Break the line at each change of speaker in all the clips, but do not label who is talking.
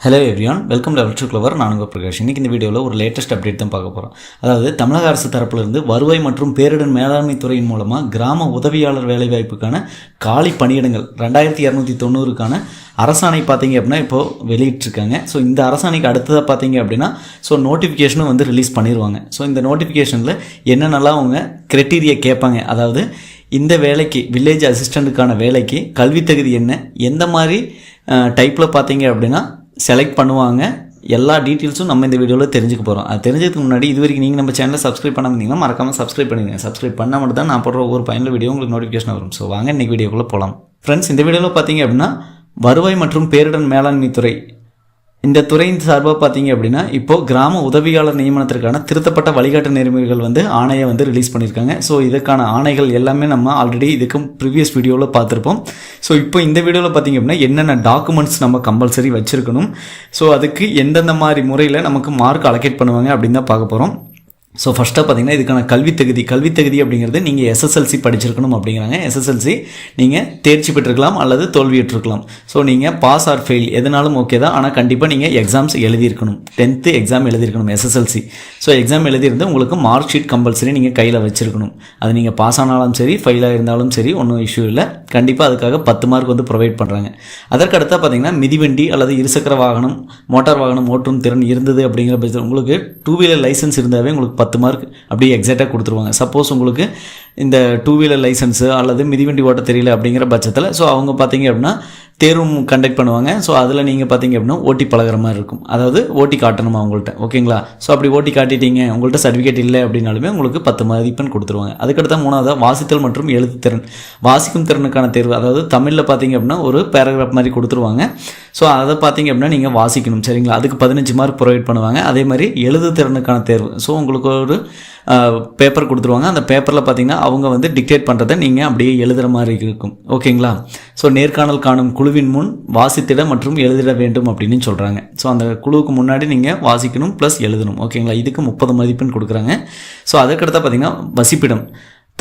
Hello everyone, welcome level to clever. நான் உங்கள் பிரகாஷ். இன்றைக்கி இந்த வீடியோவில் ஒரு லேட்டஸ்ட் அப்டேட் தான் பார்க்க போகிறோம். அதாவது தமிழக அரசு தரப்பிலிருந்து வருவாய் மற்றும் பேரிடர் மேலாண்மை துறையின் மூலமாக கிராம உதவியாளர் வேலைவாய்ப்புக்கான காலி பணியிடங்கள் 2290க்கான அரசாணை பார்த்தீங்க அப்படின்னா இப்போது வெளியிட்டிருக்காங்க. ஸோ இந்த அரசாணைக்கு அடுத்ததாக பார்த்தீங்க அப்படின்னா நோட்டிஃபிகேஷனும் வந்து ரிலீஸ் பண்ணிடுவாங்க. ஸோ இந்த நோட்டிஃபிகேஷனில் என்னென்னலாம் அவங்க க்ரைட்டீரியா கேட்பாங்க, அதாவது இந்த வேலைக்கு வில்லேஜ் அசிஸ்டண்ட்டுக்கான வேலைக்கு கல்வி தகுதி என்ன, எந்த மாதிரி டைப்பில் பார்த்தீங்க அப்படின்னா செலக்ட் பண்ணுவாங்க, எல்லா டீட்டெயில்ஸும் நம்ம இந்த வீடியோவில் தெரிஞ்சுக்க போகிறோம். அது தெரிஞ்சதுக்கு முன்னாடி இது வரைக்கும் நீங்கள் நம்ம சேனலை சப்ஸ்கிரைப் பண்ண இருந்தீங்கன்னா மறக்காமல் சப்ஸ்கிரைப் பண்ணிடுங்க. சப்ஸ்கிரைப் பண்ணால் மட்டும் தான் நான் போடுற ஒவ்வொரு பயனுள்ள வீடியோ உங்களுக்கு நோட்டிஃபிகேஷன் வரும். ஸோ வாங்க இன்றைக்கி வீடியோக்குள்ளே போகலாம். ஃப்ரெண்ட்ஸ், இந்த வீடியோவில் பார்த்தீங்க அப்படின்னா வருவாய் மற்றும் பேரிடர் மேலாண்மை துறை, இந்த துறையின் சார்பாக பார்த்தீங்க அப்படின்னா இப்போது கிராம உதவியாளர் நியமனத்திற்கான திருத்தப்பட்ட வழிகாட்டு நெறிமுறைகள் வந்து ஆணையை வந்து ரிலீஸ் பண்ணியிருக்காங்க. ஸோ இதுக்கான ஆணைகள் எல்லாமே நம்ம ஆல்ரெடி இதுக்கு ப்ரீவியஸ் வீடியோவில் பார்த்துருப்போம். ஸோ இப்போ இந்த வீடியோவில் பார்த்தீங்க அப்படின்னா என்னென்ன டாக்குமெண்ட்ஸ் நம்ம கம்பல்சரி வச்சுருக்கணும், ஸோ அதுக்கு எந்தெந்த மாதிரி முறையில் நமக்கு மார்க் அலோகேட் பண்ணுவாங்க அப்படின்னு தான் பார்க்க போகிறோம். ஸோ ஃபஸ்ட்டாக பார்த்தீங்கன்னா இதுக்கான கல்வி தகுதி அப்படிங்கிறது நீங்கள் எஸ்எஸ்எல்சி படிச்சிருக்கணும் அப்படிங்கிறாங்க. எஸ்எஸ்எல்சி நீங்கள் தேர்ச்சி பெற்றிருக்கலாம் அல்லது தோல்வியுற்றிருக்கலாம். ஸோ நீங்கள் பாஸ் ஆர் ஃபெயில் எதுனாலும் ஓகே தான், ஆனால் கண்டிப்பாக நீங்கள் எக்ஸாம்ஸ் எழுதியிருக்கணும். 10th எக்ஸாம் எழுதியிருக்கணும் எஸ்எஸ்எல்சி. ஸோ எக்ஸாம் எழுதியிருந்து உங்களுக்கு மார்க் ஷீட் கம்பல்சரி நீங்கள் கையில் வச்சுருக்கணும். அது நீங்கள் பாஸ் ஆனாலும் சரி ஃபெயிலாக இருந்தாலும் சரி ஒன்றும் இஷ்யூ இல்லை. கண்டிப்பாக அதுக்காக 10 மார்க் வந்து ப்ரொவைட் பண்ணுறாங்க. அதற்கடுத்தா பார்த்தீங்கன்னா மிதிவண்டி அல்லது இருசக்கர வாகனம், மோட்டார் வாகனம் ஓட்டும் திறன் இருந்தது அப்படிங்கிற பட்சத்தில் உங்களுக்கு 2 வீலர் லைசன்ஸ் இருந்தாவே உங்களுக்கு 10 மார்க் அப்படியே எக்ஸாக்டாக கொடுத்துருவாங்க. சப்போஸ் உங்களுக்கு இந்த 2 வீலர் லைசன்ஸு அல்லது மிதிவண்டி ஓட்ட தெரியல அப்படிங்கிற பட்சத்தில் ஸோ அவங்க பார்த்தீங்க அப்படின்னா தேர்வும் கண்டக்ட் பண்ணுவாங்க. ஸோ அதில் நீங்கள் பார்த்தீங்க அப்படின்னா ஓட்டி பழகிற மாதிரி இருக்கும், அதாவது ஓட்டி காட்டணுமா அவங்கள்ட்ட, ஓகேங்களா? ஸோ அப்படி ஓட்டி காட்டிட்டீங்க, உங்கள்கிட்ட சர்டிஃபிகேட் இல்லை அப்படின்னாலுமே உங்களுக்கு 10 மதிப்பெண் கொடுத்துருவாங்க. அதுக்கடுத்த மூணாவதாக வாசித்தல் மற்றும் எழுத்துத்திறன், வாசிக்கும் திறனுக்கான தேர்வு, அதாவது தமிழில் பார்த்தீங்க அப்படின்னா ஒரு பேராகிராஃப் மாதிரி கொடுத்துருவாங்க. ஸோ அதை பார்த்தீங்க அப்படின்னா நீங்கள் வாசிக்கணும், சரிங்களா? அதுக்கு 15 மார்க் ப்ரொவைட் பண்ணுவாங்க. அதே மாதிரி எழுதுத்திறனுக்கான தேர்வு, ஸோ உங்களுக்கு ஒரு பேப்பர் கொடுத்துருவாங்க. அந்த பேப்பரில் பார்த்தீங்கன்னா அவங்க வந்து டிக்டேட் பண்ணுறதை நீங்கள் அப்படியே எழுதுகிற மாதிரி இருக்கும், ஓகேங்களா? ஸோ நேர்காணல் காணும் குழுவின் முன் வாசித்திட மற்றும் எழுதிட வேண்டும் அப்படின்னு சொல்கிறாங்க. ஸோ அந்த குழுவுக்கு முன்னாடி நீங்கள் வாசிக்கணும் ப்ளஸ் எழுதணும், ஓகேங்களா? இதுக்கு 30 மதிப்பெண் கொடுக்குறாங்க. ஸோ அதுக்கடுத்து பார்த்தீங்கன்னா வசிப்பிடம்,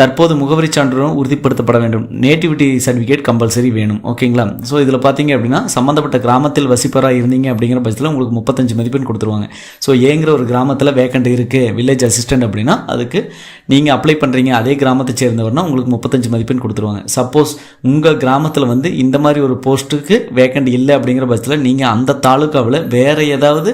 தற்போது முகவரி சான்றிதழும் உறுதிப்படுத்தப்பட வேண்டும், நேட்டிவிட்டி சர்டிஃபிகேட் கம்பல்சரி வேணும், ஓகேங்களா? ஸோ இதில் பார்த்தீங்க அப்படின்னா சம்மந்தப்பட்ட கிராமத்தில் வசிப்பராக இருந்தீங்க அப்படிங்கிற பட்சத்தில் உங்களுக்கு 35 மதிப்பெண் கொடுத்துருவாங்க. ஸோ ஏங்கிற ஒரு கிராமத்தில் வேக்கண்ட் இருக்குது வில்லேஜ் அசிஸ்டன்ட் அப்படின்னா அதுக்கு நீங்கள் அப்ளை பண்ணுறீங்க, அதே கிராமத்தை சேர்ந்தவர்னா உங்களுக்கு 35 மதிப்பெண் கொடுத்துருவாங்க. சப்போஸ் உங்கள் கிராமத்தில் வந்து இந்த மாதிரி ஒரு போஸ்ட்டுக்கு வேக்கண்ட் இல்லை அப்படிங்கிற பட்சத்தில் நீங்கள் அந்த தாலுக்காவில் வேறு ஏதாவது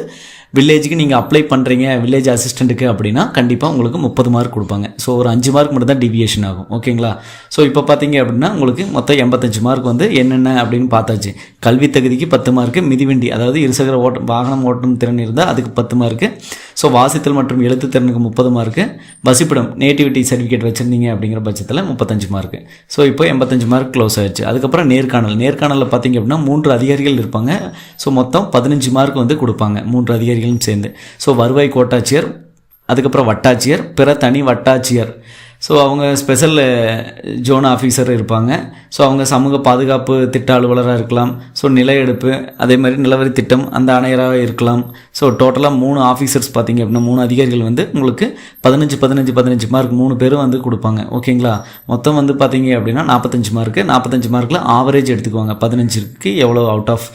வில்லேஜுக்கு நீங்கள் அப்ளை பண்ணுறீங்க வில்லேஜ் அசிஸ்டண்ட்டுக்கு அப்படின்னா கண்டிப்பாக உங்களுக்கு 30 மார்க் கொடுப்பாங்க. ஸோ ஒரு 5 மார்க் மட்டும் தான் டிவியேஷன் ஆகும், ஓகேங்களா? ஸோ இப்போ பார்த்தீங்க அப்படின்னா உங்களுக்கு மொத்தம் 85 மார்க் வந்து என்னென்ன அப்படின்னு பார்த்தாச்சு. கல்வி தகுதிக்கு 10 மார்க்கு, மிதிவண்டி அதாவது இருசக்கர வாகனம் ஓட்டும் திறன் இருந்தால் அதுக்கு 10 மார்க்கு, ஸோ வாசித்தல் மற்றும் எழுத்து திறனுக்கு 30 மார்க்கு, வசிப்பிடம் நேட்டிவிட்டி சர்டிஃபிகேட் வச்சுருந்தீங்க அப்படிங்கிற பட்சத்தில் 35 மார்க்கு. ஸோ இப்போ 85 மார்க் க்ளோஸ் ஆயிடுச்சு. அதுக்கப்புறம் நேர்காணலில் பார்த்தீங்க அப்படின்னா 3 அதிகாரிகள் இருப்பாங்க. ஸோ மொத்தம் 15 மார்க் வந்து கொடுப்பாங்க 3 அதிகாரிகளும் சேர்ந்து. ஸோ வருவாய் கோட்டாட்சியர், அதுக்கப்புறம் வட்டாட்சியர், பிற தனி வட்டாட்சியர், ஸோ அவங்க ஸ்பெஷல் ஜோன் ஆஃபீஸர் இருப்பாங்க. ஸோ அவங்க சமூக பாதுகாப்பு திட்ட அலுவலராக இருக்கலாம். ஸோ நில எடுப்பு, அதே மாதிரி நிலவரி திட்டம் அந்த ஆணையராக இருக்கலாம். ஸோ டோட்டலாக 3 ஆஃபீஸர்ஸ் பார்த்தீங்க அப்படின்னா 3 அதிகாரிகள் வந்து உங்களுக்கு 15 மார்க் 3 பேரும் வந்து கொடுப்பாங்க, ஓகேங்களா? மொத்தம் வந்து பார்த்தீங்க அப்படின்னா 45 மார்க்கில் ஆவரேஜ் எடுத்துக்குவாங்க. 15க்கு எவ்வளோ அவுட் ஆஃப்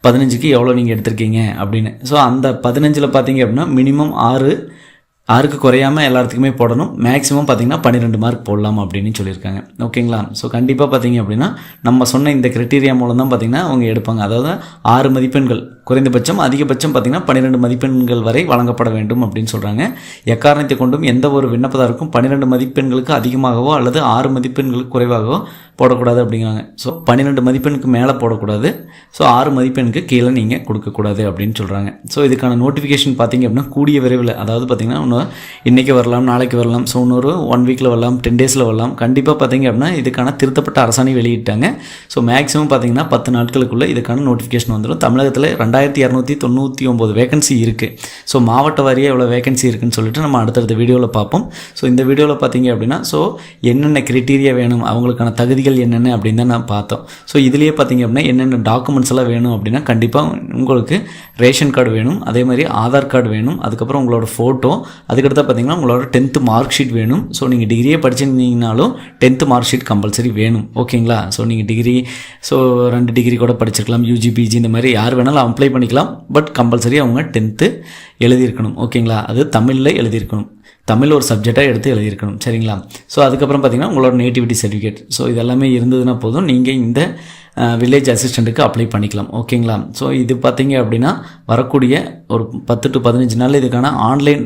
15க்கு எவ்வளோ நீங்கள் எடுத்திருக்கீங்க அப்படின்னு. ஸோ அந்த 15ல் பார்த்தீங்க அப்படின்னா மினிமம் 6க்கு குறையாமல் எல்லாத்துக்குமே போடணும். மேக்ஸிமம் பார்த்தீங்கன்னா 12 மார்க் போடலாம் அப்படின்னு சொல்லியிருக்காங்க, ஓகேங்களா? ஸோ கண்டிப்பாக பார்த்தீங்க அப்படின்னா நம்ம சொன்ன இந்த கிரைட்டீரியா மூலம் தான் பார்த்தீங்கன்னா அவங்க எடுப்பாங்க. அதாவது 6 மதிப்பெண்கள் குறைந்தபட்சம், அதிகபட்சம் பார்த்தீங்கன்னா 12 மதிப்பெண்கள் வரை வழங்கப்பட வேண்டும் அப்படின்னு சொல்கிறாங்க. எக்காரணத்தை கொண்டும் எந்த ஒரு விண்ணப்பதாருக்கும் 12 மதிப்பெண்களுக்கு அதிகமாகவோ அல்லது 6 மதிப்பெண்களுக்கு குறைவாகவோ போடக்கூடாது அப்படிங்கிறாங்க. ஸோ 12 மதிப்பெண்ணுக்கு மேலே போடக்கூடாது, ஸோ 6 மதிப்பெண்ணுக்கு கீழே நீங்கள் கொடுக்கக்கூடாது அப்படின்னு சொல்கிறாங்க. ஸோ இதுக்கான நோட்டிஃபிகேஷன் பார்த்தீங்க அப்படின்னா கூடிய விரைவில், அதாவது பார்த்தீங்கன்னா இன்னும் இன்றைக்கி வரலாம், நாளைக்கு வரலாம், ஸோ இன்னொரு 1 வீக்கில் வரலாம், 10 டேஸில் வரலாம். கண்டிப்பாக பார்த்தீங்க அப்படின்னா இதுக்கான திருத்தப்பட்ட அரசாணை வெளியிட்டாங்க. ஸோ மேக்ஸிமம் பார்த்தீங்கன்னா 10 நாட்களுக்குள்ளே இதுக்கான நோட்டிஃபிகேஷன் வந்துடும். தமிழகத்தில் 2299 வேகன்சி இருக்குது. ஸோ மாவட்ட வாரியாக எவ்வளோ வேகன்சி இருக்குதுன்னு சொல்லிட்டு நம்ம அடுத்தடுத்த வீடியோவில் பார்ப்போம். ஸோ இந்த வீடியோவில் பார்த்தீங்க அப்படின்னா ஸோ என்னென்ன கிரைட்டீரியா வேணும், அவங்களுக்கான தகுதிகள் என்னென்ன அப்படின்னு தான் நான் பார்த்தோம். ஸோ இதுலேயே பார்த்தீங்க அப்படின்னா என்னென்ன டாக்குமெண்ட்ஸ் எல்லாம் வேணும் அப்படின்னா கண்டிப்பாக உங்களுக்கு ரேஷன் கார்டு வேணும், அதே மாதிரி ஆதார் கார்டு வேணும், அதுக்கப்புறம் உங்களோட ஃபோட்டோ, அதுக்கடுத்து பார்த்தீங்கன்னா உங்களோட 10th மார்க் ஷீட் வேணும். ஸோ நீங்கள் டிகிரியே படிச்சிருந்தீங்கனாலும் 10th மார்க் ஷீட் கம்பல்சரி வேணும், ஓகேங்களா? ஸோ நீங்கள் டிகிரி 2 டிகிரி கூட படிச்சிருக்கலாம், யூஜி பிஜி இந்த மாதிரி யார் வேணாலும் அப்ளை அப்ளை பண்ணிக்கலாம். பட் கம்பல்சரி அவங்க 10th எழுதியிருக்கணும். ஓகேங்களா, அது தமிழில் எழுதியிருக்கணும், தமிழ் ஒரு சப்ஜெக்டாக எடுத்து எழுதியிருக்கணும். சரிங்களா. ஸோ அதுக்கப்புறம் பார்த்திங்கன்னா உங்களோட நேட்டிவிட்டி சர்டிஃபிகேட், ஸோ இதெல்லாமே இருந்ததுன்னா போதும், நீங்கள் இந்த வில்லேஜ் அசிஸ்டண்ட்டுக்கு அப்ளை பண்ணிக்கலாம். ஓகேங்களா. ஸோ இது பார்த்திங்க அப்படின்னா வரக்கூடிய ஒரு 10 to 15 நாள் இதுக்கான ஆன்லைன்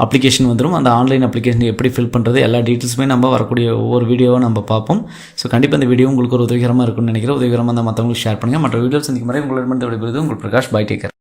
அப்ளிகேஷன் வந்துடும். அந்த ஆன்லைன் அப்ளிகேஷன் எப்படி ஃபில் பண்ணுறது எல்லா டீட்டெயில்ஸுமே நம்ம வரக்கூடிய ஒவ்வொரு வீடியோவை நம்ம பார்ப்போம். ஸோ கண்டிப்பாக இந்த வீடியோ உங்களுக்கு ஒரு உதவிகரமாக இருக்கும்னு நினைக்கிறேன். உதவிகரமாக இருந்தால் மற்றவங்களுக்கு ஷேர் பண்ணுங்கள். மற்ற வீடியோ சந்திக்கும் முறை உங்களிடமிருந்து விடைபெறுவது உங்கள் பிரகாஷ். By, take care.